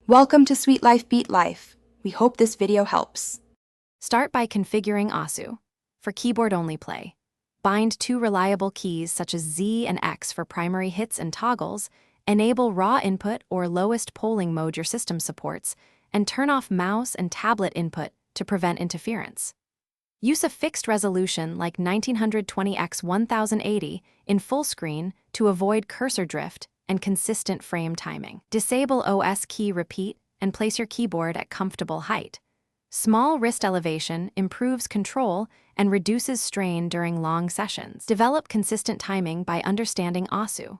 Welcome to Sweet Life Beat Life. We hope this video helps. Start by configuring ASU for keyboard-only play. Bind two reliable keys such as Z and X for primary hits and toggles, enable raw input or lowest polling mode your system supports, and turn off mouse and tablet input to prevent interference. Use a fixed resolution like 1920x 1080 in full screen to avoid cursor drift and consistent frame timing. Disable OS key repeat and place your keyboard at comfortable height. Small wrist elevation improves control and reduces strain during long sessions. Develop consistent timing by understanding ASU.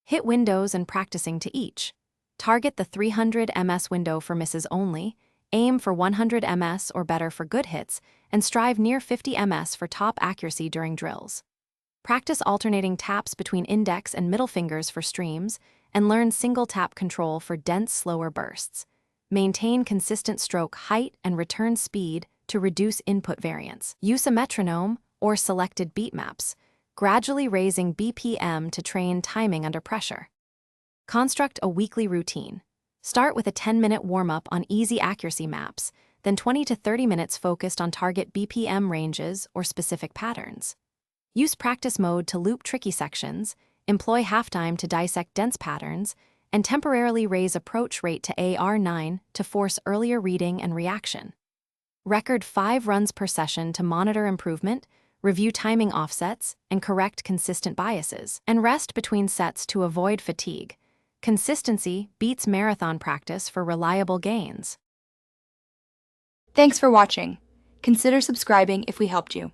Hit windows and practicing to each. Target the 300 ms window for misses only, aim for 100 ms or better for good hits, and strive near 50 ms for top accuracy during drills. Practice alternating taps between index and middle fingers for streams, and learn single tap control for dense, slower bursts. Maintain consistent stroke height and return speed to reduce input variance. Use a metronome or selected beat maps, gradually raising BPM to train timing under pressure. Construct a weekly routine. Start with a 10-minute warm-up on easy accuracy maps, then 20 to 30 minutes focused on target BPM ranges or specific patterns. Use practice mode to loop tricky sections, employ halftime to dissect dense patterns, and temporarily raise approach rate to AR9 to force earlier reading and reaction. Record 5 runs per session to monitor improvement, review timing offsets, and correct consistent biases, and rest between sets to avoid fatigue. Consistency beats marathon practice for reliable gains. Thanks for watching. Consider subscribing if we helped you.